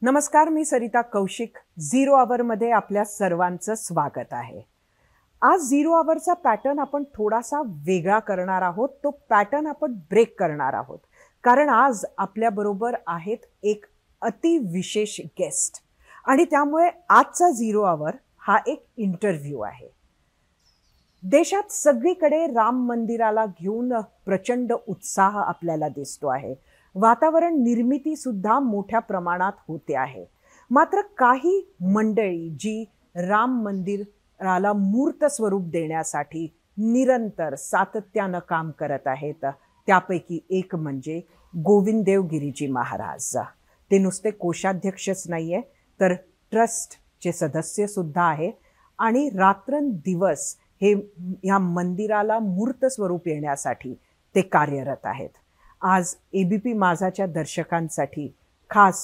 नमस्कार, मी सरिता कौशिक. झिरो आवरमध्ये आपल्या सर्वांचं स्वागत आहे. आज झिरो आवरचा पॅटर्न आपण थोडासा वेगळा करणार आहोत. तो पॅटर्न आपण ब्रेक करणार आहोत, कारण आज आपल्याबरोबर आहेत एक अतिविशेष गेस्ट, आणि त्यामुळे आजचा झिरो आवर हा एक इंटरव्ह्यू आहे. देशात सगळीकडे राम मंदिराला घेऊन प्रचंड उत्साह आपल्याला दिसतो आहे. वातावरण निर्मिती सुद्धा मोठ्या प्रमाणात होते आहे. मात्र काही मंडळी जी राम मंदिराला मूर्त स्वरूप देण्यासाठी निरंतर सातत्यानं काम करत आहेत, त्यापैकी एक म्हणजे गोविंददेव गिरीजी महाराज. ते नुसते कोषाध्यक्षच नाहीये, तर ट्रस्टचे सदस्य सुद्धा आहे, आणि रात्रंदिवस हे या मंदिराला मूर्त स्वरूप येण्यासाठी ते कार्यरत आहेत. आज एबीपी माझाच्या दर्शकांसाठी खास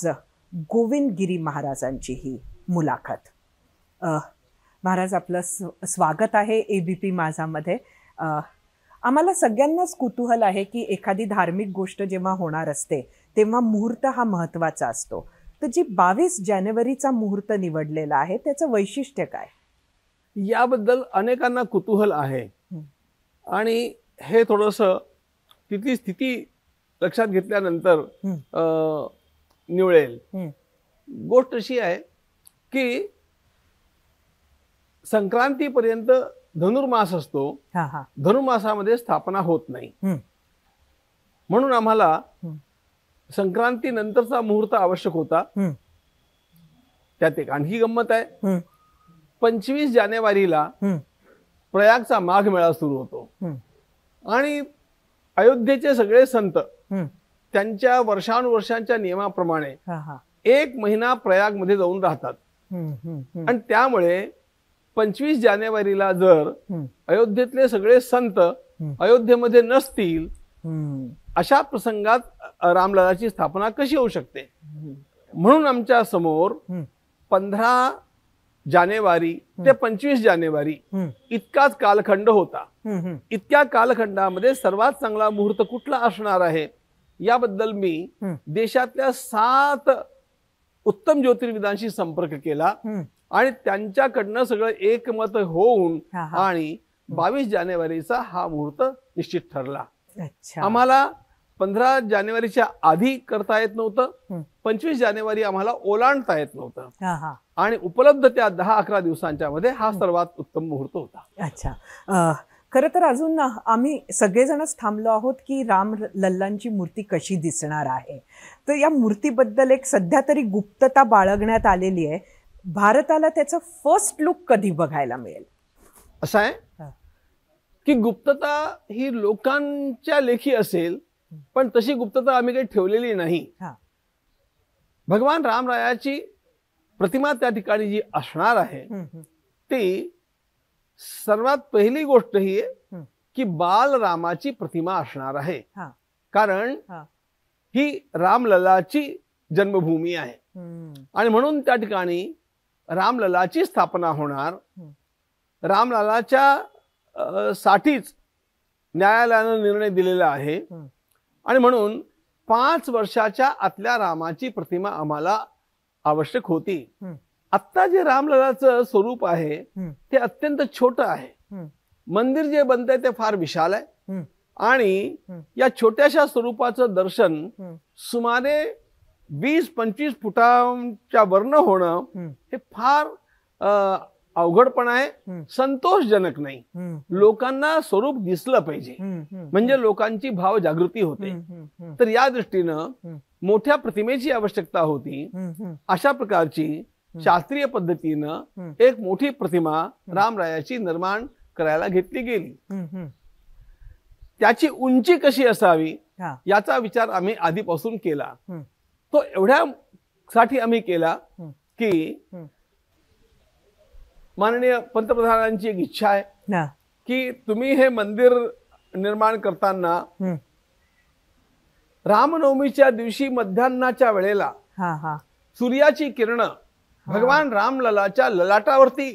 गोविंदगिरी महाराजांची ही मुलाखत. महाराज, आपलं स्वागत आहे एबीपी माझामध्ये. आम्हाला सगळ्यांनाच कुतूहल आहे की एखादी धार्मिक गोष्ट जेव्हा होणार असते तेव्हा मुहूर्त हा महत्त्वाचा असतो. तर जी 22 जानेवारीचा मुहूर्त निवडलेला आहे त्याचं वैशिष्ट्य काय? याबद्दल अनेकांना कुतूहल आहे, आणि हे थोडंसं तिथली स्थिती लक्षात घेतल्यानंतर निवळेल. गोष्ट अशी आहे की संक्रांतीपर्यंत धनुर्मास असतो. धनुर्मासामध्ये स्थापना होत नाही, म्हणून आम्हाला संक्रांती नंतरचा मुहूर्त आवश्यक होता. त्यात एक आणखी गंमत आहे. 25 जानेवारीला प्रयागचा माघ मेळा सुरू होतो, आणि अयोध्येचे सगळे संत त्यांच्या वर्षानुवर्षांच्या नियमाप्रमाणे 1 महिना प्रयागमध्ये जाऊन राहतात. आणि त्यामुळे 25 जानेवारीला जर अयोध्येतले सगळे संत अयोध्येमध्ये नसतील, अशा प्रसंगात रामललाची स्थापना कशी होऊ शकते? म्हणून आमच्या समोर 15 जानेवारी ते 25 जानेवारी इतकाच कालखंड होता. इतक्या कालखंडामध्ये सर्वात चांगला मुहूर्त कुठला असणार आहे याबद्दल मी देशातल्या 7 उत्तम ज्योतिर्विदांशी संपर्क केला, आणि त्यांच्याकडनं सगळं एकमत होऊन आणि 22 जानेवारीचा हा मुहूर्त निश्चित ठरला. आम्हाला 15 जानेवारीच्या आधी करता येत नव्हतं, 25 जानेवारी आम्हाला ओलांडता येत नव्हतं, आणि उपलब्ध त्या 10-11 दिवसांच्या मध्ये हा सर्वात उत्तम मुहूर्त होता. अच्छा, खरं तर अजून आम्ही सगळेजणच थांबलो आहोत की राम लल्लांची मूर्ती कशी दिसणार आहे. तर या मूर्तीबद्दल एक सध्या तरी गुप्तता बाळगण्यात आलेली आहे. भारताला त्याचं फर्स्ट लुक कधी बघायला मिळेल? असं आहे की गुप्तता ही लोकांच्या लेखी असेल, पण तशी गुप्तता आम्ही काही ठेवलेली नाही. भगवान रामरायाची प्रतिमा त्या ठिकाणी जी असणार आहे ती सर्वात पहिली गोष्ट ही आहे की बालरामाची प्रतिमा असणार आहे, कारण ही रामललाची जन्मभूमी आहे, आणि म्हणून त्या ठिकाणी रामललाची स्थापना होणार. रामललाच्या साठीच न्यायालयानं निर्णय दिलेला आहे, आणि म्हणून 5 वर्षाच्या आतल्या रामाची प्रतिमा आम्हाला आवश्यक होती. आत्ता जे रामललाचं स्वरूप आहे ते अत्यंत छोटं आहे. मंदिर जे बनतंय ते फार विशाल आहे, आणि या छोट्याशा स्वरूपाचं दर्शन सुमारे 20-25 फुटांच्या वरनं होणं हे फार अवघडपण आहे, संतोषजनक नाही. लोकांना स्वरूप दिसलं पाहिजे, म्हणजे लोकांची भाव जागृती होते. तर या दृष्टीनं मोठ्या प्रतिमेची आवश्यकता होती. अशा प्रकारची शास्त्रीय पद्धतीनं एक मोठी प्रतिमा रामरायाची निर्माण करायला घेतली गेली. त्याची उंची कशी असावी याचा विचार आम्ही आधीपासून केला. तो एवढ्यासाठी आम्ही केला की माननीय पंतप्रधानांची एक इच्छा आहे की तुम्ही हे मंदिर निर्माण करताना रामनवमीच्या दिवशी मध्यान्हाच्या वेळेला सूर्याची किरण भगवान रामललाच्या ललाटावरती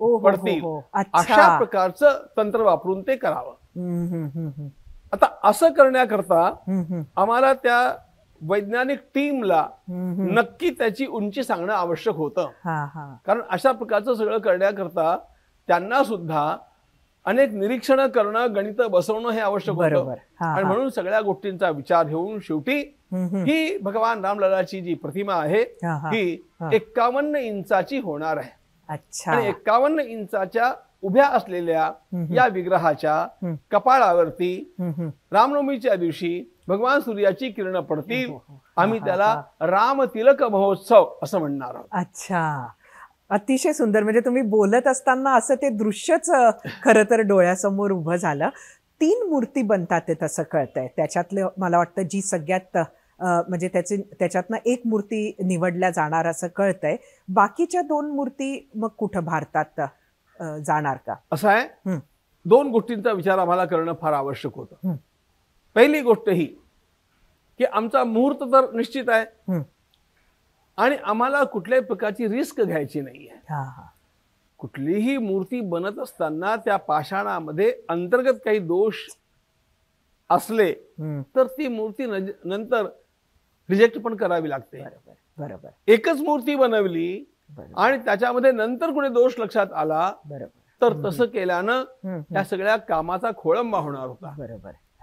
पडतील, अशा प्रकारचं तंत्र वापरून ते करावं. आता असं करण्याकरता आम्हाला त्या वैज्ञानिक टीमला नक्की त्याची उंची सांगणं आवश्यक होतं. कारण अशा प्रकारचं सगळं करण्याकरता त्यांना सुद्धा अनेक निरीक्षणं करणं, गणित बसवणं हे आवश्यक होतं. आणि म्हणून सगळ्या गोष्टींचा विचार घेऊन शेवटी ही भगवान रामललाची जी प्रतिमा आहे ही 51 इंचाची होणार आहे. आणि 51 इंचाच्या उभ्या असलेल्या या विग्रहाच्या कपाळावरती रामनवमीच्या दिवशी भगवान सूर्याची किरण पडतील. आम्ही त्याला राम तिलक महोत्सव असं म्हणणार आहोत. अच्छा, अतिशय सुंदर. म्हणजे तुम्ही बोलत असताना असं ते दृश्यच खरं तर डोळ्यासमोर उभं झालं. 3 मूर्ती बनतात ते तसं कळतंय. त्याच्यातलं मला वाटतं जी सगळ्यात म्हणजे त्याच्यातनं एक मूर्ती निवडल्या जाणार असं कळतंय. बाकीच्या 2 मूर्ती मग कुठं भारतात जाणार का? असं आहे, 2 गोष्टींचा विचार आम्हाला करणं फार आवश्यक होतं. पहिली गोष्ट ही की आमचा मुहूर्त तर निश्चित आहे आणि आम्हाला कुठल्याही प्रकारची रिस्क घ्यायची नाहीये. कुठलीही मूर्ती बनत असताना त्या पाषाणामध्ये अंतर्गत काही दोष असले तर ती मूर्ती नंतर रिजेक्ट पण करावी लागते. बरोबर. एकच मूर्ती बनवली आणि त्याच्यामध्ये नंतर कुठे दोष लक्षात आला तर तसं केल्यानं त्या सगळ्या कामाचा खोळंबा होणार होता.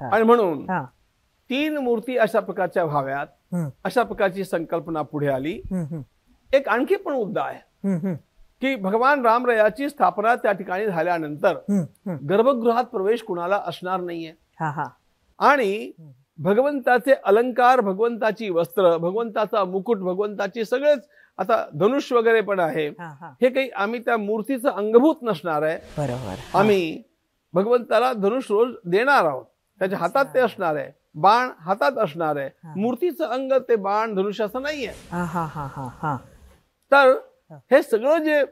आणि म्हणून 3 मूर्ती अशा प्रकारच्या व्हाव्यात, अशा प्रकारची संकल्पना पुढे आली. एक आणखी पण मुद्दा आहे की भगवान रामरायाची स्थापना त्या ठिकाणी झाल्यानंतर गर्भगृहात प्रवेश कुणाला असणार नाहीये. आणि भगवंताचे अलंकार, भगवंताची वस्त्र, भगवंताचा मुकुट, भगवंताची सगळेच आता धनुष वगैरे पण आहे, हे काही आम्ही त्या मूर्तीचं अंगभूत नसणार आहे. बरोबर. आम्ही भगवंताला धनुष रोज देणार आहोत, त्याच्या हातात ते असणार आहे, बाण हातात असणार आहे. मूर्तीचं अंग ते बाण धनुष असं नाहीये. तर हे सगळं जे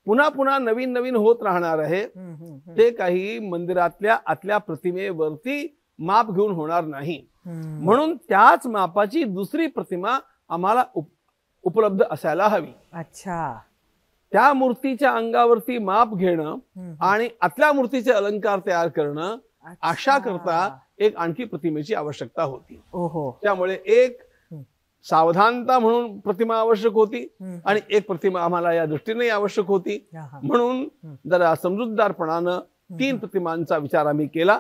पुन्हा पुन्हा नवीन नवीन होत राहणार आहे ते काही मंदिरातल्या आतल्या प्रतिमेवरती माप घेऊन होणार नाही. म्हणून त्याच मापाची दुसरी प्रतिमा आम्हाला उपलब्ध असायला हवी. अच्छा. त्या मूर्तीच्या अंगावरती माप घेणं आणि आतल्या मूर्तीचे अलंकार तयार करणं अशा करता एक आणखी प्रतिमेची आवश्यकता होती. त्यामुळे एक सावधानता म्हणून प्रतिमा आवश्यक होती आणि एक प्रतिमा आम्हाला या दृष्टीने आवश्यक होती. म्हणून जरा समजूतदारपणानं 3 प्रतिमांचा विचार आम्ही केला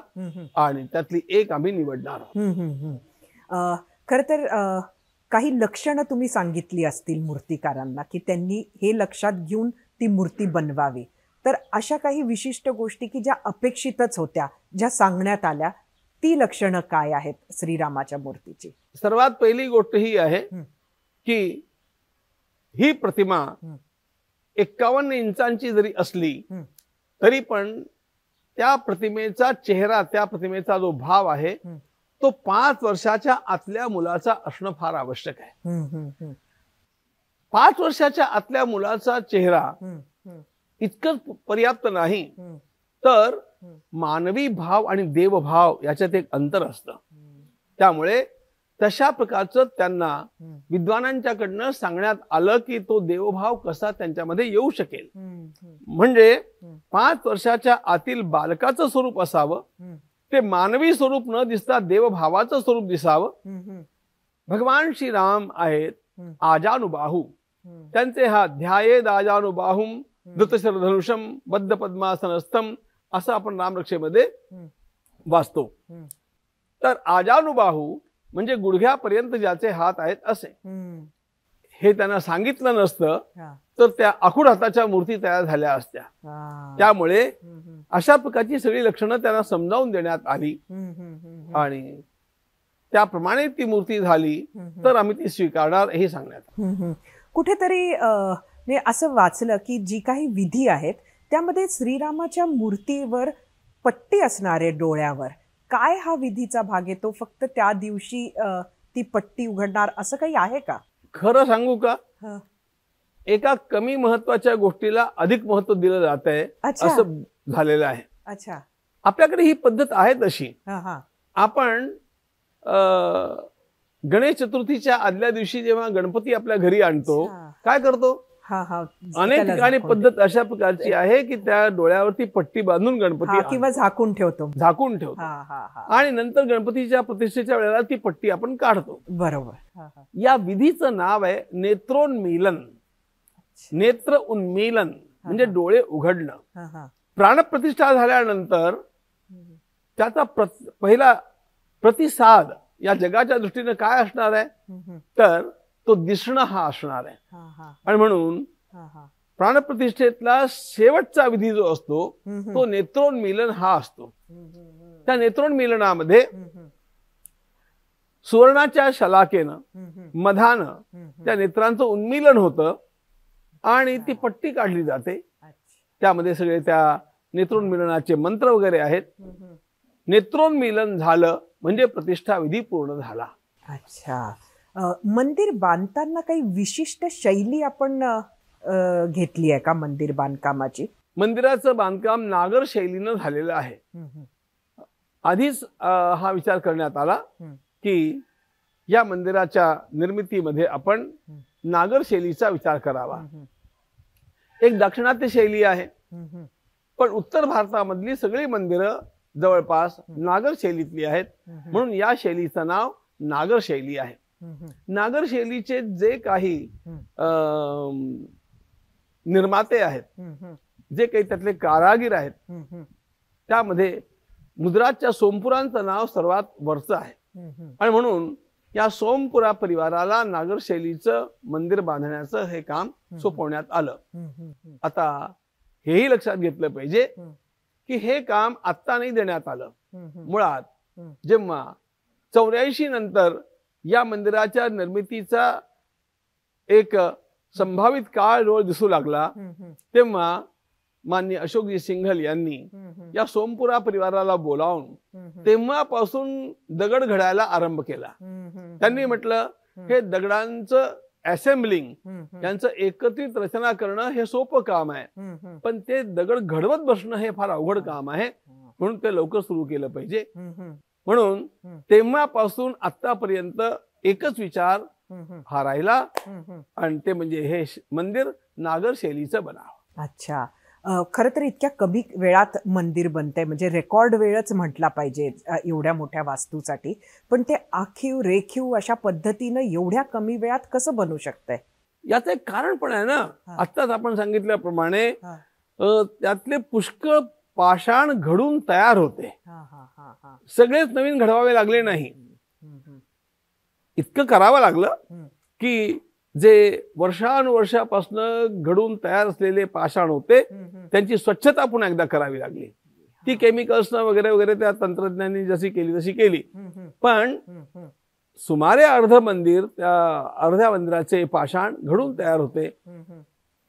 आणि त्यातली एक आम्ही निवडणार आहोत. खर तर काही लक्षणं तुम्ही सांगितली असतील मूर्तिकारांना की त्यांनी हे लक्षात घेऊन ती मूर्ती बनवावी. तर अशा काही विशिष्ट गोष्टी की ज्या अपेक्षितच होत्या, ज्या सांगण्यात आल्या, ती लक्षणं काय आहेत श्रीरामाच्या मूर्तीची? सर्वात पहिली गोष्ट ही आहे की ही प्रतिमा 51 इंचांची जरी असली तरी पण त्या प्रतिमेचा चेहरा, त्या प्रतिमेचा जो भाव आहे तो 5 वर्षाच्या आतल्या मुलाचा असणं फार आवश्यक आहे. 5 वर्षाच्या आतल्या मुलाचा चेहरा इतकंच पर्याप्त नाही, तर मानवी भाव आणि देवभाव याच्यात एक अंतर असतं. त्यामुळे तशा प्रकारचं त्यांना विद्वानांच्याकडनं सांगण्यात आलं की तो देवभाव कसा त्यांच्यामध्ये येऊ शकेल. म्हणजे 5 वर्षाच्या आतील बालकाचं स्वरूप असावं, ते मानवी स्वरूप न दिसता देवभावाचं स्वरूप दिसावं. भगवान श्रीराम आहेत आजानुबाहू, त्यांचे हा ध्यायेद आजानुबाहुम धृतशरधनुषम बद्ध पद्मासनस्थम असं आपण रामरक्षेमध्ये वाचतो. तर आजानुबाहू म्हणजे गुडघ्यापर्यंत ज्याचे हात आहेत असे. हे त्यांना सांगितलं नसतं तर त्या आखूड हाताच्या मूर्ती तयार झाल्या असत्या. त्यामुळे अशा प्रकारची सगळी लक्षणं त्यांना समजावून देण्यात आली आणि त्याप्रमाणे ती मूर्ती झाली तर आम्ही ती स्वीकारणार हे सांगण्यात. कुठेतरी असं वाचलं की जी काही विधी आहेत त्यामध्ये श्रीरामाच्या मूर्तीवर पट्टी असणार आहे डोळ्यावर. काय हा विधीचा भाग येतो? फक्त त्या दिवशी ती पट्टी उघडणार असं काही आहे का? खरं सांगू का, एका कमी महत्वाच्या गोष्टीला अधिक महत्व दिलं जात आहे असं झालेलं आहे. अच्छा. आपल्याकडे ही पद्धत आहे तशी. आपण गणेश चतुर्थीच्या आदल्या दिवशी जेव्हा गणपती आपल्या घरी आणतो काय करतो? अनेक ठिकाणी पद्धत अशा प्रकारची आहे की त्या डोळ्यावरती पट्टी बांधून गणपती किंवा झाकून ठेवतो आणि नंतर गणपतीच्या प्रतिष्ठेच्या वेळेला ती पट्टी आपण काढतो. बरोबर. या विधीचं नाव आहे नेत्रोन्मीलन. नेत्र उन्मीलन म्हणजे डोळे उघडणं. प्राणप्रतिष्ठा झाल्यानंतर त्याचा पहिला प्रतिसाद या जगाच्या दृष्टीने काय असणार आहे तर तो दिसणं हा असणार आहे. आणि म्हणून प्राणप्रतिष्ठेतला शेवटचा विधी जो असतो तो नेत्रोन्मीलन हा असतो. त्या नेत्रोन्मीलनामध्ये सुवर्णाच्या शलाकेनं मधानं त्या नेत्रांचं उन्मीलन होतं आणि ती पट्टी काढली जाते. त्यामध्ये सगळे त्या नेत्रोन्मीलनाचे मंत्र वगैरे आहेत. नेत्रोन्मीलन झालं म्हणजे प्रतिष्ठा विधी पूर्ण झाला. अच्छा. मंदिर बांधताना काही विशिष्ट शैली आपण घेतली आहे का मंदिर बांधकामाची? मंदिराचं बांधकाम नागर शैलीनं झालेलं आहे. आधीच हा विचार करण्यात आला की या मंदिराच्या निर्मितीमध्ये आपण नागर शैलीचा विचार करावा. एक दाक्षिणात्य शैली आहे पण उत्तर भारतामधली सगळी मंदिरं जवळपास नागर शैलीतली आहेत म्हणून या शैलीचं नाव नागर शैली आहे. नागर शैलीचे जे काही निर्माते आहेत, जे काही त्यातले कारागीर आहेत, त्यामध्ये मुद्राजच्या सोमपुरांचं नाव सर्वात वरचं आहे. आणि म्हणून या सोमपुरा परिवाराला नागर शैलीचं मंदिर बांधण्याचं हे काम सोपवण्यात आलं. आता हेही लक्षात घेतलं पाहिजे की हे काम आत्ता नाही देण्यात आलं. मुळात जेव्हा 84 नंतर या मंदिराच्या निर्मितीचा एक संभावित काळ डोळ दिसू लागला तेव्हा माननीय अशोकजी सिंघल यांनी या सोमपुरा परिवाराला बोलावून तेव्हापासून दगड घडायला आरंभ केला. त्यांनी म्हटलं हे दगडांचं असेंबलिंग यांचं एकत्रित रचना करणं हे सोपं काम आहे पण ते दगड घडवत बसणं हे फार अवघड काम आहे म्हणून ते लवकर सुरू केलं पाहिजे. म्हणून तेव्हापासून आतापर्यंत एकच विचार हा राहिला आणि ते म्हणजे हे मंदिर नागर शैलीचं बनावं. अच्छा. खरं तर इतक्या कमी वेळात मंदिर बनतंय म्हणजे रेकॉर्ड वेळच म्हटला पाहिजे एवढ्या मोठ्या वास्तूसाठी, पण ते आखीव रेखीव अशा पद्धतीनं एवढ्या कमी वेळात कसं बनू शकतंय? याचं एक कारण पण आहे ना. आत्ताच आपण सांगितल्याप्रमाणे त्यातले पुष्कळ पाषाण घडून तयार होते. सगळेच नवीन घडवावे लागले नाही. इतकं करावं लागलं की जे वर्षानुवर्षापासून घडून तयार असलेले पाषाण होते त्यांची स्वच्छता पुन्हा एकदा करावी लागली. ती केमिकल्सनं वगैरे वगैरे त्या तंत्रज्ञानी जशी केली तशी केली. पण सुमारे अर्ध मंदिर त्या अर्ध्या मंदिराचे पाषाण घडून तयार होते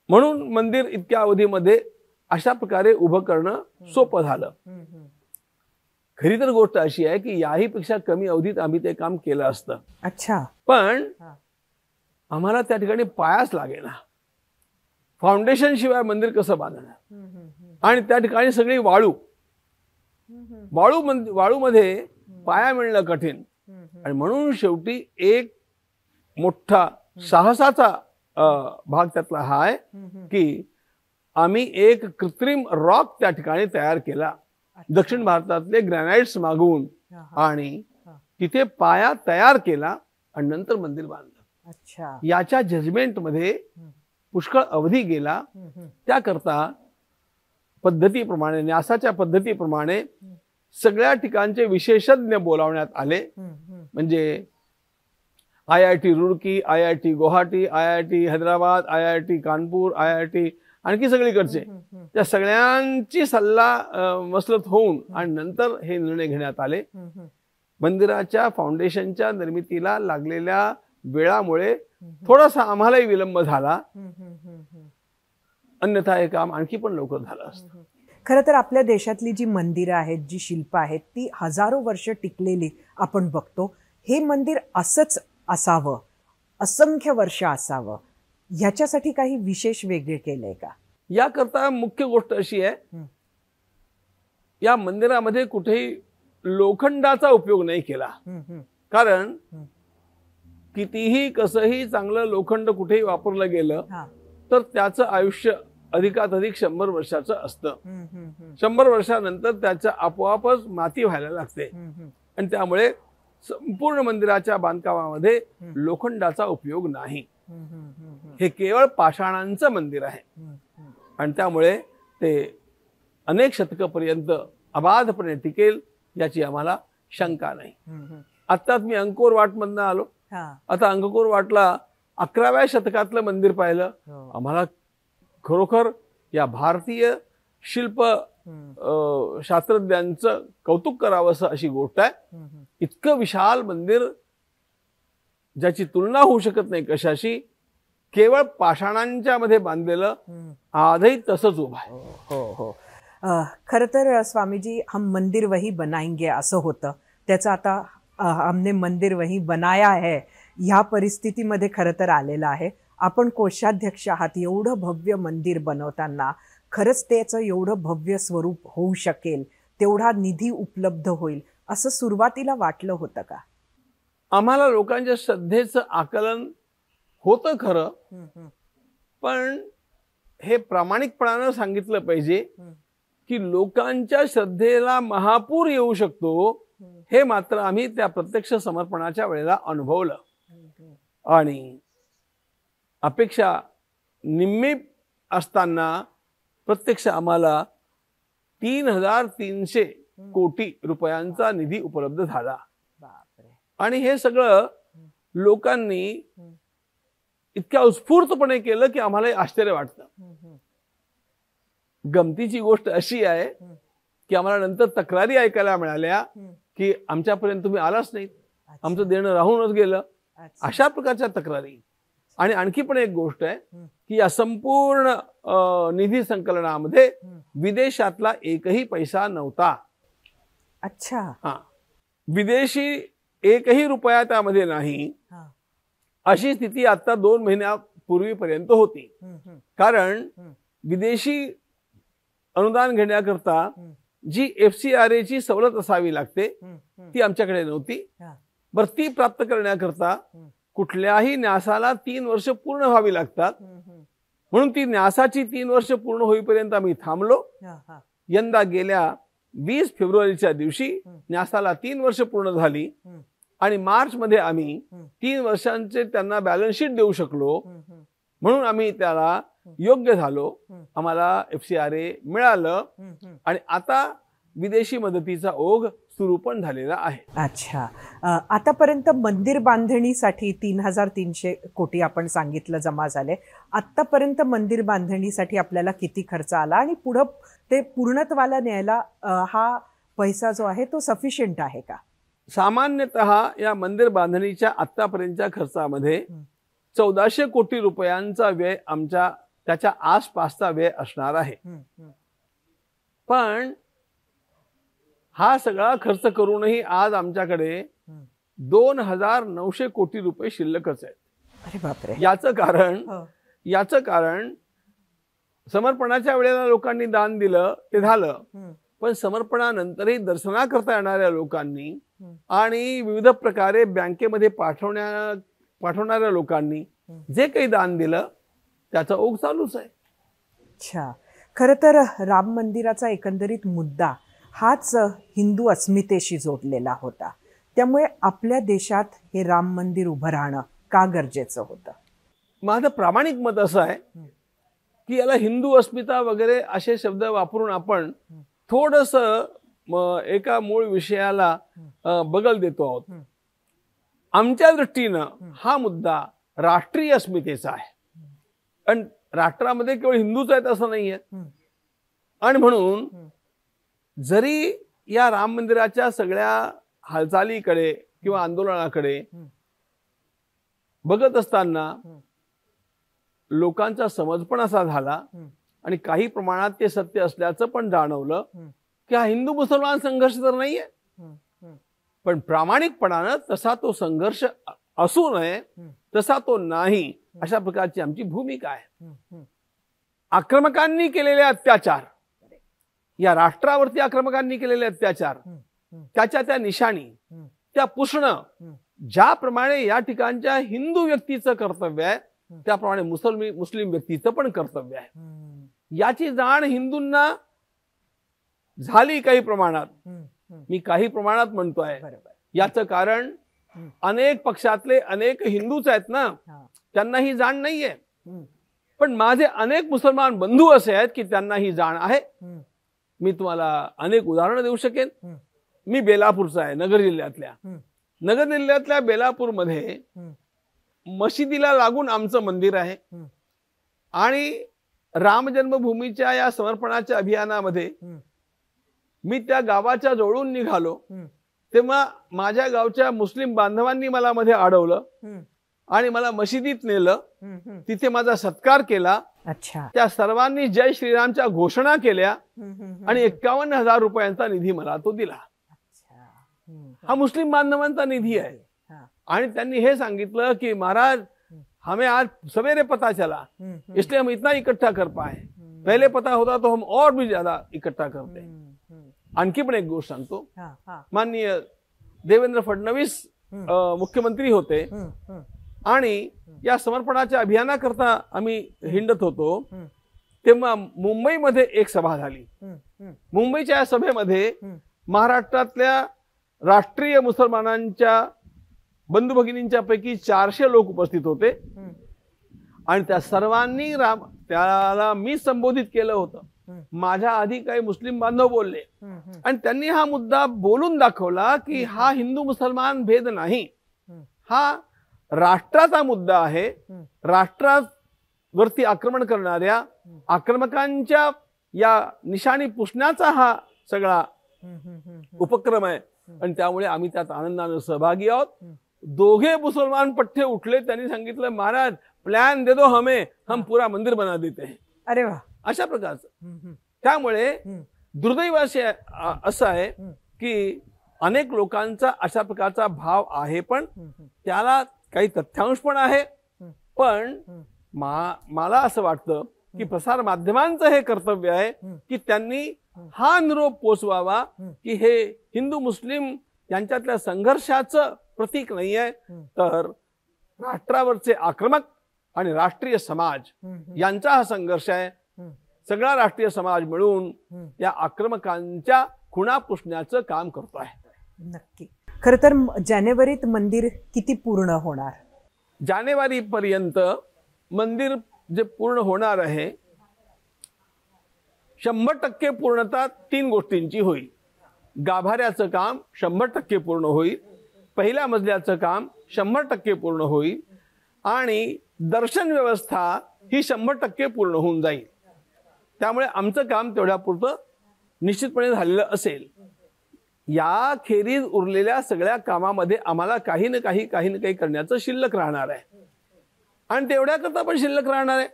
म्हणून मंदिर इतक्या अवधीमध्ये अशा प्रकारे उभं करणं सोपं झालं. खरी तर गोष्ट अशी आहे की याही पेक्षा कमी अवधीत आम्ही ते काम केलं असतं. अच्छा. पण आम्हाला त्या ठिकाणी पायाच लागेना. फाउंडेशन शिवाय मंदिर कसं बांधणार आणि त्या ठिकाणी सगळी वाळू वाळूमध्ये पाया मिळणं कठीण. आणि म्हणून शेवटी एक मोठा साहसाचा भाग त्यातला हा आहे की आम्ही एक कृत्रिम रॉक त्या ठिकाणी तयार केला. दक्षिण भारतातले ग्रॅनाइट्स मागवून आणि तिथे पाया तयार केला आणि नंतर मंदिर बांधलं. अच्छा. याच्या जजमेंट मध्ये पुष्कळ अवधी गेला. त्याकरता पद्धतीप्रमाणे न्यासाच्या पद्धतीप्रमाणे सगळ्या ठिकाणचे विशेषज्ञ बोलावण्यात आले. म्हणजे IIT Roorkee, IIT Guwahati, IIT Hyderabad, IIT Kanpur, IIT आणखी सगळीकडचे त्या सगळ्यांची सल्ला मसलत होऊन आणि नंतर हे निर्णय घेण्यात आले. मंदिराच्या फाउंडेशनच्या निर्मितीला लागलेल्या वेळामुळे थोडासा आम्हालाही विलंब झाला. अन्यथा हे काम आणखी पण लवकर झालं असतं. खरं तर आपल्या देशातली जी मंदिरं आहेत, जी शिल्प आहेत, ती हजारो वर्ष टिकलेली आपण बघतो. हे मंदिर असंच असावं, असंख्य वर्ष असावं, ह्याच्यासाठी काही विशेष वेगळे केलंय का? याकरता मुख्य गोष्ट अशी आहे या मंदिरामध्ये कुठेही लोखंडाचा उपयोग नाही केला. कारण कितीही कसंही चांगलं लोखंड कुठेही वापरलं गेलं तर त्याचं आयुष्य अधिकाधिक 100 वर्षाचं असतं. 100 वर्षानंतर त्याचं आपोआपच माती व्हायला लागते आणि त्यामुळे संपूर्ण मंदिराच्या बांधकामामध्ये लोखंडाचा उपयोग नाही. हे केवळ पाषाणांचं मंदिर आहे आणि त्यामुळे ते अनेक शतकापर्यंत अबाधपणे टिकेल याची आम्हाला शंका नाही. आत्ताच मी अंकोर वाट मधनं आलो. आता अंकोर वाटला 11व्या शतकातलं मंदिर पाहिलं. आम्हाला खरोखर या भारतीय शिल्प शास्त्रज्ञांचं कौतुक करावंसं अशी गोष्ट आहे. इतकं विशाल मंदिर ज्याची तुलना होऊ शकत नाही कशाशी, केवळ पाषाणांच्या मध्ये बांधलेलं, आजही तसंच उभं आहे. हो हो. खरं तर स्वामीजी, हम मंदिर वही बनाएंगे असं होतं. त्याचं आता हमने मंदिर वही बनाया है ह्या परिस्थितीमध्ये खरं तर आलेलं आहे. आपण कोषाध्यक्ष आहात. एवढं भव्य मंदिर बनवताना खरंच त्याचं एवढं भव्य स्वरूप होऊ शकेल, तेवढा निधी उपलब्ध होईल असं सुरुवातीला वाटलं होतं का? आम्हाला लोकांच्या श्रद्धेचं आकलन होतं खरं, पण हे प्रामाणिकपणानं सांगितलं पाहिजे की लोकांच्या श्रद्धेला महापूर येऊ शकतो हे मात्र आम्ही त्या प्रत्यक्ष समर्पणाच्या वेळेला अनुभवलं. आणि अपेक्षा निम्मी असताना प्रत्यक्ष आम्हाला 3,300 कोटी रुपयांचा निधी उपलब्ध झाला. आणि हे सगळं लोकांनी इतक्या उत्स्फूर्तपणे केलं की आम्हाला आश्चर्य वाटतं. गमतीची गोष्ट अशी आहे की आम्हाला नंतर तक्रारी ऐकायला मिळाल्या की आमच्यापर्यंत तुम्ही आलाच नाहीत, आमचं देणं राहूनच गेलं, अशा प्रकारच्या तक्रारी. आणि आणखी पण एक गोष्ट आहे की या संपूर्ण निधी संकलनामध्ये विदेशातला एकही पैसा नव्हता. अच्छा. हा, विदेशी एकही रुपया त्यामध्ये नाही, अशी स्थिती आता 2 महिन्यापूर्वीपर्यंत होती. कारण विदेशी अनुदान घेण्याकरता जी FCRA ची सवलत असावी लागते ती आमच्याकडे नव्हती. बरं, ती प्राप्त करण्याकरता कुठल्याही न्यासाला 3 वर्ष पूर्ण व्हावी लागतात. म्हणून ती न्यासाची 3 वर्ष पूर्ण होईपर्यंत आम्ही थांबलो. यंदा गेल्या 20 फेब्रुवारीच्या दिवशी न्यासाला 3 वर्ष पूर्ण झाली आणि मार्च मध्ये आम्ही 3 वर्षांचे त्यांना बॅलन्स शीट देऊ शकलो. म्हणून आम्ही त्याला योग्य झालो, आम्हाला FCRA मिळालं आणि आता विदेशी मदतीचा ओघ सुरू पण झालेला आहे. अच्छा. आतापर्यंत मंदिर बांधणीसाठी 3,300 कोटी आपण सांगितलं जमा झाले. आतापर्यंत मंदिर बांधणीसाठी आपल्याला किती खर्च आला आणि पुढे ते पूर्णत्वाला न्यायला हा पैसा जो आहे तो सफिशियंट आहे का? सामान्यतः या मंदिर बांधणीच्या आतापर्यंतच्या खर्चामध्ये 1400 कोटी रुपयांचा व्यय आमच्या त्याच्या आसपासचा व्यय असणार आहे. पण हा सगळा खर्च करूनही आज आमच्याकडे 2,900 कोटी रुपये शिल्लकच आहेत. अरे बापरे. याचं कारण समर्पणाच्या वेळेला लोकांनी दान दिलं ते झालं, पण समर्पणानंतरही दर्शनाकरता येणाऱ्या लोकांनी आणि विविध प्रकारे बँकेमध्ये पाठवणाऱ्या लोकांनी जे काही दान दिलं त्याचा ओघ चालूच आहे. अच्छा. खरं तर राम मंदिराचा एकंदरीत मुद्दा हाच हिंदू अस्मितेशी जोडलेला होता. त्यामुळे आपल्या देशात हे राम मंदिर उभं राहणं का गरजेचं होतं? माझं प्रामाणिक मत असं आहे की याला हिंदू अस्मिता वगैरे असे शब्द वापरून आपण थोडंसं एका मूळ विषयाला बगल देतो आहोत. आमच्या दृष्टीनं हा मुद्दा राष्ट्रीय अस्मितेचा आहे आणि राष्ट्रामध्ये केवळ हिंदूच आहेत असं नाहीये. आणि म्हणून जरी या राम मंदिराच्या सगळ्या हालचालीकडे किंवा आंदोलनाकडे बघत असताना लोकांचा समज पण असा झाला आणि काही प्रमाणात ते सत्य असल्याचं पण जाणवलं की हा हिंदू मुसलमान संघर्ष तर नाहीये, पण प्रामाणिकपणानं तसा तो संघर्ष असू नये, तसा तो नाही, अशा प्रकारची आमची भूमिका आहे. आक्रमकांनी केलेले अत्याचार, या राष्ट्रावरती आक्रमकांनी केलेले अत्याचार, त्याच्या त्या निशाणी त्या पुसणं ज्याप्रमाणे या ठिकाणच्या हिंदू व्यक्तीचं कर्तव्य आहे त्याप्रमाणे मुस्लिम व्यक्तीचं पण कर्तव्य आहे। याची जाण हिंदूंना झाली काही प्रमाणात, मी काही प्रमाणात म्हणतोय। याचं कारण अनेक पक्षातले अनेक हिंदूच आहेत ना, त्यांना ही जाण नाहीये। पण माझे अनेक मुसलमान बंधू असे आहेत की त्यांना ही जाण आहे। मी तुम्हाला अनेक उदाहरणं देऊ शकेन। मी बेलापूरचा आहे, नगर जिल्ह्यातल्या बेलापूरमध्ये मशिदीला लागून आमचं मंदिर आहे आणि राम जन्मभूमीच्या या समर्पणाच्या अभियानामध्ये मी त्या गावाच्या जवळून निघालो तेव्हा माझ्या गावच्या मुस्लिम बांधवांनी मला मध्ये अडवलं आणि मला मशिदीत नेलं, तिथे माझा सत्कार केला। त्या सर्वांनी जय श्रीरामच्या घोषणा केल्या आणि 51,000 रुपयांचा निधी मला तो दिला। हा मुस्लिम बांधवांचा निधी आहे आणि त्यांनी हे सांगितलं की महाराज हमें आज सवेरे पता चला, इसलिए हम इतना इकट्ठा कर पाए, पहले पता होता तो हम और भी ज्यादा इकट्ठा करते। आणखी पण एक गोष्ट सांगतो, माननीय देवेंद्र फडणवीस मुख्यमंत्री होते आणि या समर्पणाच्या अभियानाकरता आम्ही हिंडत होतो तेव्हा मुंबईमध्ये एक सभा झाली। मुंबईच्या या सभेमध्ये महाराष्ट्रातल्या राष्ट्रीय मुसलमानांच्या बंधू भगिनींच्या पैकी 400 लोक उपस्थित होते आणि त्या सर्वांनी त्याला मी संबोधित केलं होतं। माझ्या आधी काही मुस्लिम बांधव बोलले आणि त्यांनी हा मुद्दा बोलून दाखवला की हा हिंदू मुसलमान भेद नाही, हा राष्ट्राचा मुद्दा आहे। राष्ट्रावरती आक्रमण करणाऱ्या आक्रमकांच्या या निशाणी पुसण्याचा हा सगळा उपक्रम आहे आणि त्यामुळे आम्ही त्यात आनंदाने सहभागी आहोत। दोघे मुसलमान पठ्ठे उठले, त्यांनी सांगितलं महाराज प्लॅन दे दो हमें, हम पूरा मंदिर बना देते हैं। अरे वाह, अशा प्रकारचं। त्यामुळे दुर्दैव असं आहे की अनेक लोकांचा अशा प्रकारचा भाव आहे, पण त्याला काही तथ्यांश पण आहे। पण मला असं वाटतं की प्रसार माध्यमांचं हे कर्तव्य आहे की त्यांनी हा निरोप पोचवावा की हे हिंदू मुस्लिम यांच्यातल्या संघर्षाचं प्रतीक नाही आहे, तर राष्ट्रावरचे आक्रमक आणि राष्ट्रीय समाज यांचा हा संघर्ष आहे। सगळा राष्ट्रीय समाज मिळून या आक्रमकांच्या खुणा पुसण्याचं काम करतो आहे। नक्की। खरं तर जानेवारीत मंदिर किती पूर्ण होणार? जानेवारी पर्यंत मंदिर जे पूर्ण होणार आहे 100% पूर्णता 3 गोष्टींची होईल। गाभाऱ्याचं काम 100% पूर्ण होईल, पहिल्या मजल्याचं काम 100% पूर्ण होईल आणि दर्शन व्यवस्था ही 100% पूर्ण होऊन जाईल। त्यामुळे आमचं काम तेवढ्यापुरतं निश्चितपणे झालेलं असेल। या खेरीज उरलेल्या सगळ्या कामामध्ये आम्हाला काही ना काही करण्याचं शिल्लक राहणार आहे आणि तेवढ्याकरता पण शिल्लक राहणार आहे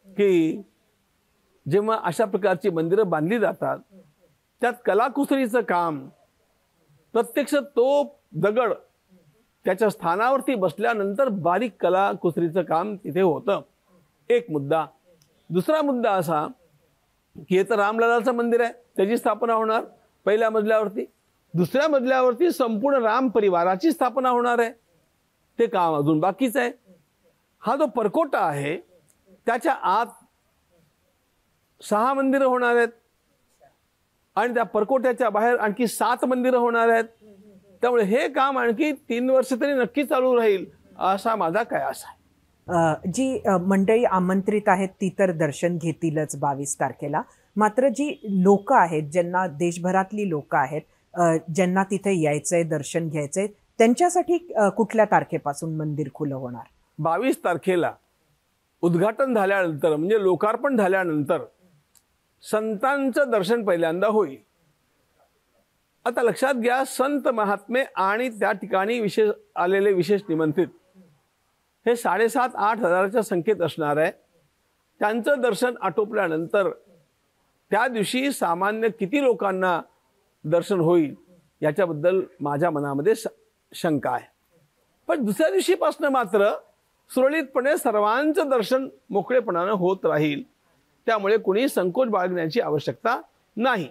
की जेव्हा अशा प्रकारची मंदिरं बांधली जातात त्यात कलाकुसरीचं काम, प्रत्यक्ष तो दगड त्याच्या स्थानावरती बसल्यानंतर बारीक कलाकुसरीचं काम तिथे होतं, एक मुद्दा। दुसरा मुद्दा असा की हे तर रामललाचं मंदिर आहे, त्याची स्थापना होणार पहिल्या मजल्यावरती, दुसऱ्या मजल्यावरती संपूर्ण राम परिवाराची स्थापना होणार आहे, ते काम अजून बाकीच आहे। हा जो परकोटा आहे त्याच्या आत 6 मंदिरं होणार आहेत आणि त्या परकोट्याच्या बाहेर आणखी 7 मंदिरं होणार आहेत। त्यामुळे हे काम आणखी 3 वर्ष तरी नक्की चालू राहील असा माझा कयास आहे। जी मंडळी आमंत्रित आहेत ती तर दर्शन घेतीलच 22 तारखेला, मात्र जी लोक आहेत, ज्यांना देशभरातली लोक आहेत, ज्यांना तिथे यायचंय दर्शन घ्यायचंय, त्यांच्यासाठी कुठल्या तारखेपासून मंदिर खुलं होणार? 22 तारखेला उद्घाटन झाल्यानंतर म्हणजे लोकार्पण झाल्यानंतर संतांचं दर्शन पहिल्यांदा होईल। आता लक्षात घ्या, संत महात्मे आणि त्या ठिकाणी आलेले विशेष निमंत्रित हे 7,500-8 हजाराच्या संख्येत असणार आहे। त्यांचं दर्शन आटोपल्यानंतर त्या दिवशी सामान्य किती लोकांना दर्शन होईल याच्याबद्दल माझ्या मनामध्ये शंका आहे। पण दुसऱ्या दिवशीपासून मात्र सुरळीतपणे सर्वांचं दर्शन मोकळेपणाने होत राहील, त्यामुळे कुणी संकोच बाळगण्याची आवश्यकता नाही।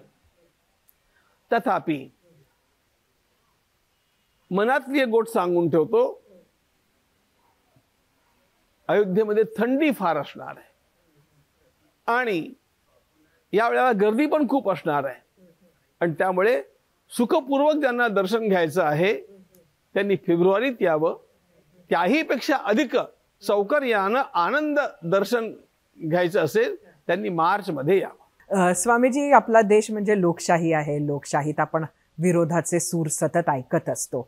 तथापि मनातली एक गोष्ट सांगून ठेवतो, अयोध्येमध्ये थंडी फार असणार आहे आणि यावेळेला गर्दी पण खूप असणार आहे आणि त्यामुळे सुखपूर्वक ज्यांना दर्शन घ्यायचं आहे त्यांनी फेब्रुवारीत यावं. त्याहीपेक्षा अधिक सौकर्यानं आनंद दर्शन घ्यायचं असेल त्यांनी मार्चमध्ये यावं. स्वामीजी, आपला देश म्हणजे लोकशाही आहे. लोकशाहीत आपण विरोधाचे सूर सतत ऐकत असतो.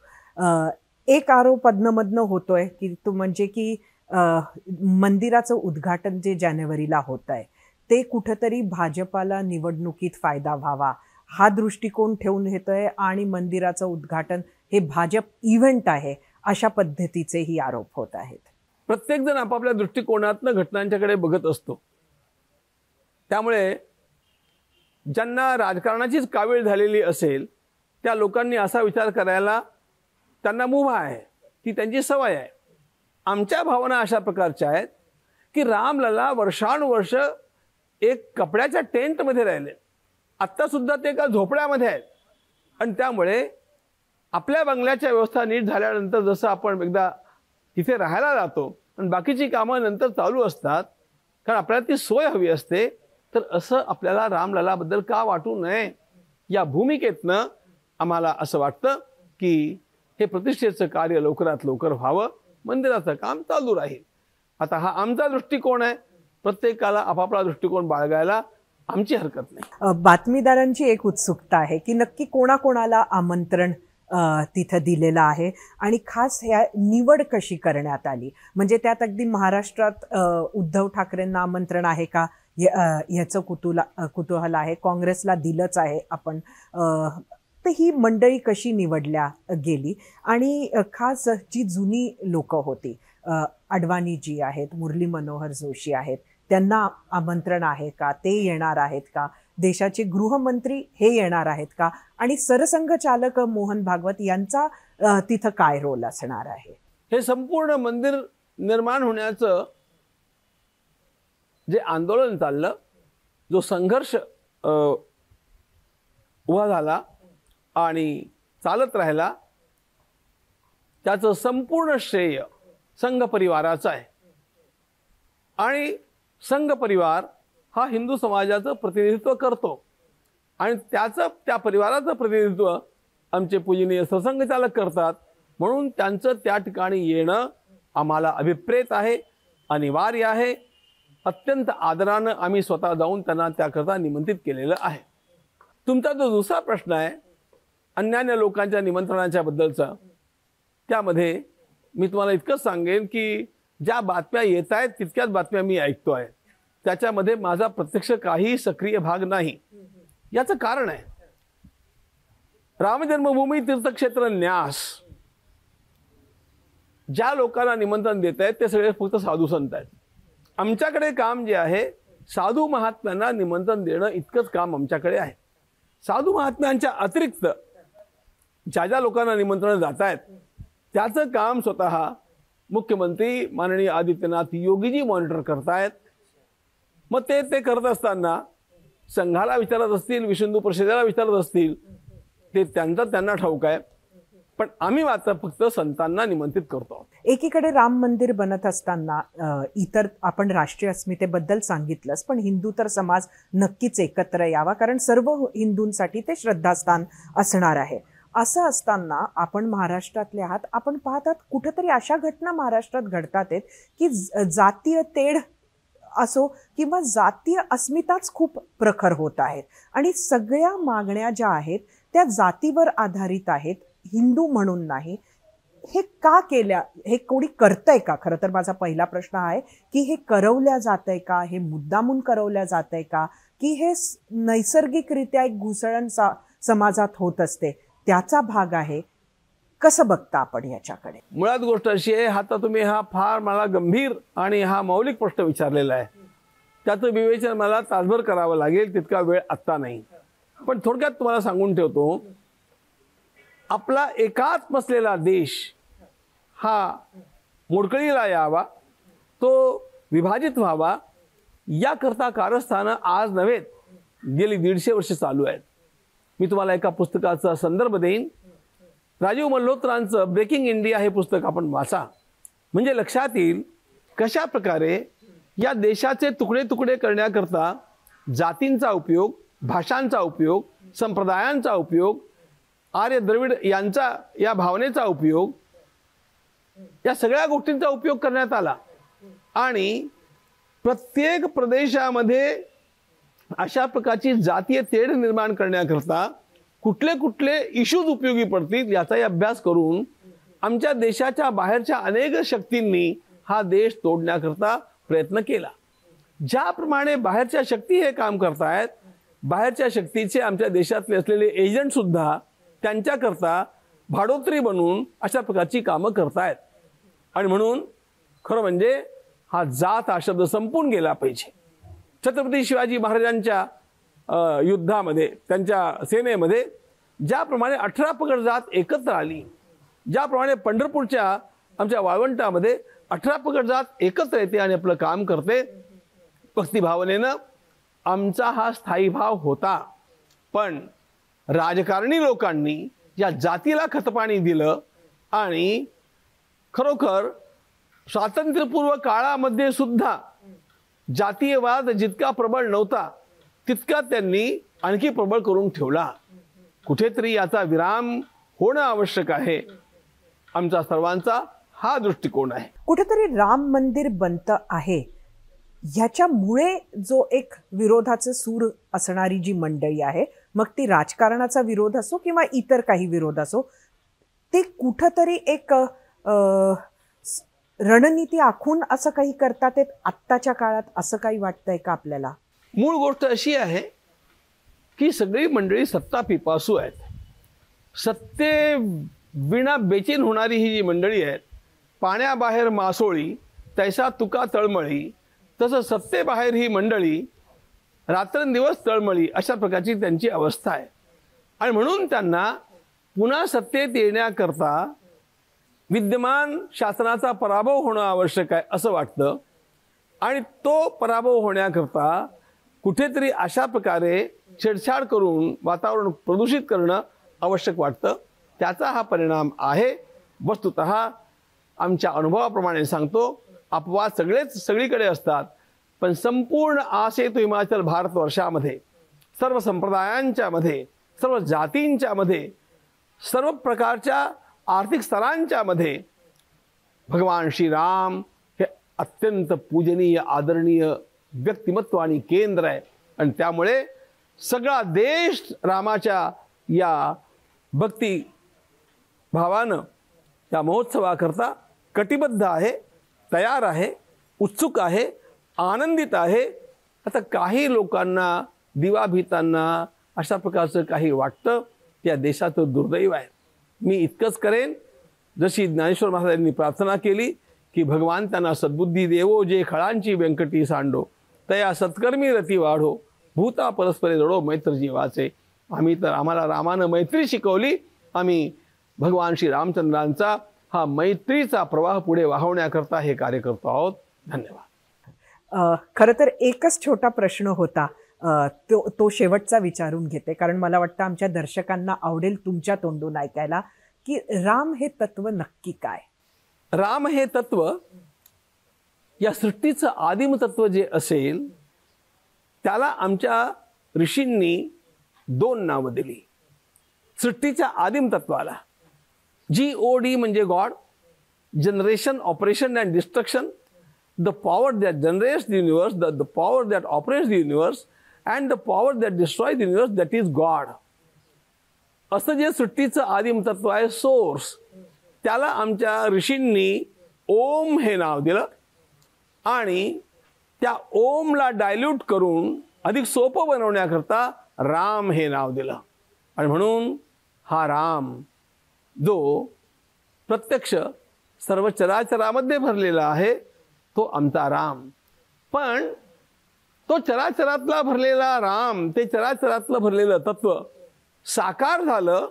एक आरोप अधनमधनं होतोय की तो म्हणजे की मंदिराचं उद्घाटन जे जानेवारीला होत आहे ते कुठंतरी भाजपाला निवडणुकीत फायदा व्हावा हा दृष्टिकोन ठेवून येतोय आणि मंदिराचं उद्घाटन हे भाजप इव्हेंट आहे अशा पद्धतीचेही आरोप होत आहेत. प्रत्येक जण आपापल्या दृष्टिकोनातनं घटनांच्याकडे बघत असतो. त्यामुळे ज्यांना राजकारणाचीच कावीळ झालेली असेल त्या लोकांनी असा विचार करायला त्यांना मुभा आहे, ती त्यांची सवय आहे. आमच्या भावना अशा प्रकारच्या आहेत की रामलला वर्षानुवर्ष एक कपड्याच्या टेंटमध्ये राहिले, आत्ता सुद्धा ते एका झोपड्यामध्ये आहेत आणि त्यामुळे आपल्या बंगल्याच्या व्यवस्था नीट झाल्यानंतर जसं आपण एकदा तिथे राहायला जातो आणि बाकीची कामं नंतर चालू असतात कारण आपल्याला ती सोय हवी असते, तर असं आपल्याला रामललाबद्दल का वाटू नये या भूमिकेतनं आम्हाला असं वाटतं की हे प्रतिष्ठेचं कार्य लवकरात लवकर व्हावं, मंदिराचं काम चालू राहील. आता हा आमचा दृष्टिकोन आहे, प्रत्येकाला आपापला दृष्टिकोन बाळगायला आमची हरकत नाही. बातमीदारांची एक उत्सुकता आहे की नक्की कोणाकोणाला आमंत्रण तिथं दिलेलं आहे आणि खास ह्या निवड कशी करण्यात आली, म्हणजे त्यात अगदी महाराष्ट्रात उद्धव ठाकरेंना आमंत्रण आहे का ह्याचं कुतूहल आहे. काँग्रेसला दिलंच आहे आपण, तर ही मंडळी कशी निवडल्या गेली आणि खास जी जुनी लोक होती अडवाणीजी आहेत, मुरली मनोहर जोशी आहेत, त्यांना आमंत्रण आहे का, ते येणार आहेत का, देशाचे गृहमंत्री हे येणार आहेत का आणि सरसंघचालक मोहन भागवत यांचा तिथं काय रोल असणार आहे. हे संपूर्ण मंदिर निर्माण होण्याचं जे आंदोलन चाललं, जो संघर्ष उभा झाला आणि चालत राहिला, त्याचं संपूर्ण श्रेय संघ परिवाराचं आहे आणि संघ परिवार हा हिंदू समाजाचं प्रतिनिधित्व करतो आणि त्या परिवाराचं प्रतिनिधित्व आमचे पूजनीय सरसंघचालक करतात. म्हणून त्यांचं त्या ठिकाणी येणं आम्हाला अभिप्रेत आहे, अनिवार्य आहे. अत्यंत आदरानं आम्ही स्वतः जाऊन त्यांना त्याकरता निमंत्रित केलेलं आहे. तुमचा जो दुसरा प्रश्न आहे अन्यान्य लोकांच्या निमंत्रणाच्या बद्दलचा, त्यामध्ये मी तुम्हाला इतकंच सांगेन की ज्या बातम्या येत आहेत तितक्याच बातम्या मी ऐकतो आहे, त्याच्यामध्ये माझा प्रत्यक्ष काही सक्रिय भाग नाही. याचं कारण आहे रामजन्मभूमी तीर्थक्षेत्र न्यास ज्या लोकांना निमंत्रण देत आहेत ते सगळे फक्त साधू संत आहेत. आमच्याकडे काम जे आहे साधू महात्म्यांना निमंत्रण देणं इतकंच काम आमच्याकडे आहे. साधू महात्म्यांच्या अतिरिक्त ज्या ज्या लोकांना निमंत्रण जात आहेत त्याचं काम स्वतः मुख्यमंत्री माननीय आदित्यनाथ योगीजी मॉनिटर करतायत. मग ते करत असताना संघाला विचारत असतील, विश्व हिंदू परिषदेला विचारत असतील, ते त्यांना ठाऊक आहे. पण आम्ही मात्र फक्त संतांना निमंत्रित करतो. एकीकडे राम मंदिर बनत असताना इतर आपण राष्ट्रीय अस्मितेबद्दल सांगितलंच, पण हिंदू तर समाज नक्कीच एकत्र यावा कारण सर्व हिंदूंसाठी ते श्रद्धास्थान असणार आहे. असं असताना आपण महाराष्ट्रातले आहात, आपण पाहतात कुठेतरी अशा घटना महाराष्ट्रात घडतात आहेत की जातीय तेढ असो किंवा जातीय अस्मिताच खूप प्रखर होत आहेत आणि सगळ्या मागण्या ज्या आहेत त्या जातीवर आधारित आहेत, हिंदू म्हणून नाही. हे का केल्या, हे कोणी करतंय का? खरं तर माझा पहिला प्रश्न आहे की हे करवल्या जातंय का, हे मुद्दामून करवल्या जातंय का, की हे नैसर्गिकरित्या एक घुसळण समाजात होत असते त्याचा भाग आहे? कसं बघता आपण याच्याकडे? मुळात गोष्ट अशी आहे, आता तुम्ही हा फार मला गंभीर आणि हा मौलिक प्रश्न विचारलेला आहे. त्याचं विवेचन मला तासभर करावं लागेल, तितका वेळ आत्ता नाही. पण थोडक्यात तुम्हाला सांगून ठेवतो, आपला एकाच बसलेला देश हा मोडकळीला यावा, तो विभाजित व्हावा, याकरता कारस्थानं आज नव्हे गेली 150 वर्ष चालू आहेत. मी तुम्हाला एका पुस्तकाचा संदर्भ देईन. राजीव मल्होत्रांचं ब्रेकिंग इंडिया हे पुस्तक आपण वाचा, म्हणजे लक्षात येईल कशा प्रकारे या देशाचे तुकडे तुकडे करण्याकरता जातींचा उपयोग, भाषांचा उपयोग, संप्रदायांचा उपयोग, आर्य द्रविड यांचा या भावनेचा उपयोग, या सगळ्या गोष्टींचा उपयोग करण्यात आला आणि प्रत्येक प्रदेशामध्ये अशा प्रकारची जातीय तेढ निर्माण करण्याकरता कुठले कुठले इश्यूज उपयोगी पडतील याचाही अभ्यास करून आमच्या देशाच्या बाहेरच्या अनेक शक्तींनी हा देश तोडण्याकरता प्रयत्न केला. ज्याप्रमाणे बाहेरच्या शक्ती हे काम करतायत, बाहेरच्या शक्तीचे आमच्या देशातले असलेले एजंट सुद्धा त्यांच्याकरता भाडोत्री बनून अशा प्रकारची कामं करतायत. आणि म्हणून खरं म्हणजे हा जात हा शब्द संपून गेला पाहिजे. छत्रपती शिवाजी महाराजांच्या युद्धामध्ये, त्यांच्या सेनेमध्ये ज्याप्रमाणे 18 पगड जात एकत्र आली, ज्याप्रमाणे पंढरपूरच्या आमच्या वाळवंटामध्ये 18 पगड जात एकत्र येते आणि आपलं काम करते भक्तिभावनेनं, आमचा हा स्थायी भाव होता. पण राजकारणी लोकांनी या जातीला खतपाणी दिलं आणि खरोखर स्वातंत्र्यपूर्व काळामध्ये सुद्धा जातीयवाद जितका प्रबळ नव्हता तितका त्यांनी आणखी प्रबळ करून ठेवला. कुठेतरी याचा विराम होणं आवश्यक आहे. आमचा सर्वांचा हा दृष्टिकोन आहे. कुठेतरी राम मंदिर बनतं आहे ह्याच्यामुळे जो एक विरोधाचं सूर असणारी जी मंडळी आहे, मग ती राजकारणाचा विरोध असो किंवा इतर काही विरोध असो, ते कुठंतरी एक रणनीती आखून असं काही करतात ते आत्ताच्या काळात, असं काही वाटतंय का आपल्याला? मूळ गोष्ट अशी आहे की सगळी मंडळी सत्ता पिपासू आहेत. सत्ते विना बेचैन होणारी ही जी मंडळी आहेत, पाण्याबाहेर मासोळी तैसा तुका तळमळी, तसं सत्तेबाहेर ही मंडळी रात्रंदिवस तळमळी, अशा प्रकारची त्यांची अवस्था आहे. आणि म्हणून त्यांना पुन्हा सत्तेत येण्याकरता विद्यमान शासनाचा पराभव होणं आवश्यक आहे असं वाटतं. आणि तो पराभव होण्याकरता कुठेतरी अशा प्रकारे छेडछाड करून वातावरण प्रदूषित करणं आवश्यक वाटतं. त्याचा हा परिणाम आहे. वस्तुतः आमच्या अनुभवाप्रमाणे सांगतो, अपवाद सगळीकडे असतात, पण संपूर्ण आसेतू हिमाचल भारतवर्षामध्ये सर्व संप्रदायांच्या मध्ये, सर्व जातींच्या मध्ये, सर्व प्रकारच्या आर्थिक स्तरांच्या मध्ये भगवान श्रीराम हे अत्यंत पूजनीय, आदरणीय व्यक्तिमत्व आणि केंद्र आहे. आणि त्यामुळे सगळा देश रामाच्या या भक्ती भावानं या महोत्सवाकरता कटिबद्ध आहे, तयार आहे, उत्सुक आहे, आनंदित आहे. आता काही लोकांना, दिवाभीतांना अशा प्रकारचं काही वाटतं, त्या देशाचं दुर्दैव आहे. मी इतकंच करेन, जशी ज्ञानेश्वर महाराजांनी प्रार्थना केली की भगवान त्यांना सद्बुद्धी देवो, जे खळांची व्यंकटी सांडो, तया सत्कर्मी रती वाढो, भूता परस्परे जडो मैत्र जीवाचे. आम्हाला रामानं मैत्री शिकवली. आम्ही भगवान श्री रामचंद्रांचा हा मैत्रीचा प्रवाह पुढे वाहवण्याकरता हे कार्य करतो आहोत. धन्यवाद. खरं तर एकच छोटा प्रश्न होता, तो शेवटचा विचारून घेते, कारण मला वाटतं आमच्या दर्शकांना आवडेल तुमच्या तोंडून ऐकायला की राम हे तत्व नक्की काय? राम हे तत्व या सृष्टीचं आदिम तत्व जे असेल त्याला आमच्या ऋषींनी 2 नावं दिली. सृष्टीच्या आदिम तत्वाला GOD म्हणजे God, generation, operation and destruction, the power that generates the universe, the power that operates the universe, and the power that destroys the universe, that is God. असं जे सृष्टीचं आदिम तत्व आहे, सोर्स, त्याला आमच्या ऋषींनी ओम हे नाव दिलं आणि त्या ओमला डायल्यूट करून अधिक सोपं बनवण्याकरता राम हे नाव दिलं. आणि म्हणून हा राम जो प्रत्यक्ष सर्व चराचरामध्ये भरलेला आहे तो आमचा राम. पण तो चराचरातला भरलेला राम, ते चराचरातलं भरलेलं तत्व साकार झालं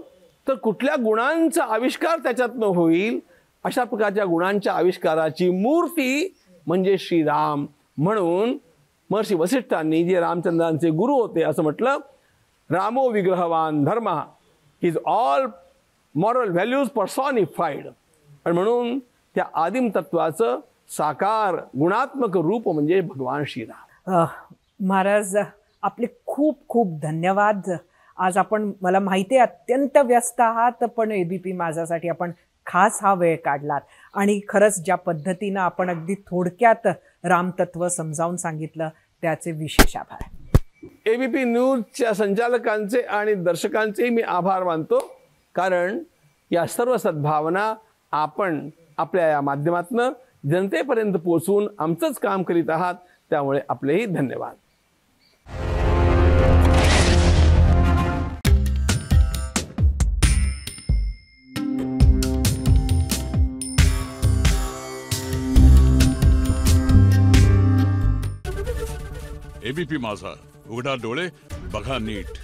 तर कुठल्या गुणांचा आविष्कार त्याच्यातनं होईल, अशा प्रकारच्या गुणांच्या आविष्काराची मूर्ती म्हणजे श्रीराम. म्हणून महर्षी वसिष्ठांनी, जे रामचंद्रांचे गुरु होते, असं म्हटलं, रामो विग्रहवान धर्म इज ऑल मॉरल व्हॅल्यूज पर्सॉनिफाईड. आणि म्हणून त्या आदिम तत्वाचं साकार गुणात्मक रूप म्हणजे भगवान श्रीराम. महाराज आपले खूप खूप धन्यवाद. आज आपण, मला माहिती आहे अत्यंत व्यस्त आहात, पण एबीपी माझ्यासाठी आपण खास हा वेळ काढलात आणि खरंच ज्या पद्धतीनं आपण अगदी थोडक्यात रामतत्व समजावून सांगितलं त्याचे विशेष आभार. एबीपी न्यूजच्या संचालकांचे आणि दर्शकांचे मी आभार मानतो, कारण या सर्व सद्भावना आपण आपल्या या माध्यमातून जनतेपर्यंत पोहोचवून आमचंच काम करीत आहात. त्यामुळे आपलेही धन्यवाद. एबीपी माझा, उघडा डोळे बघा नीट.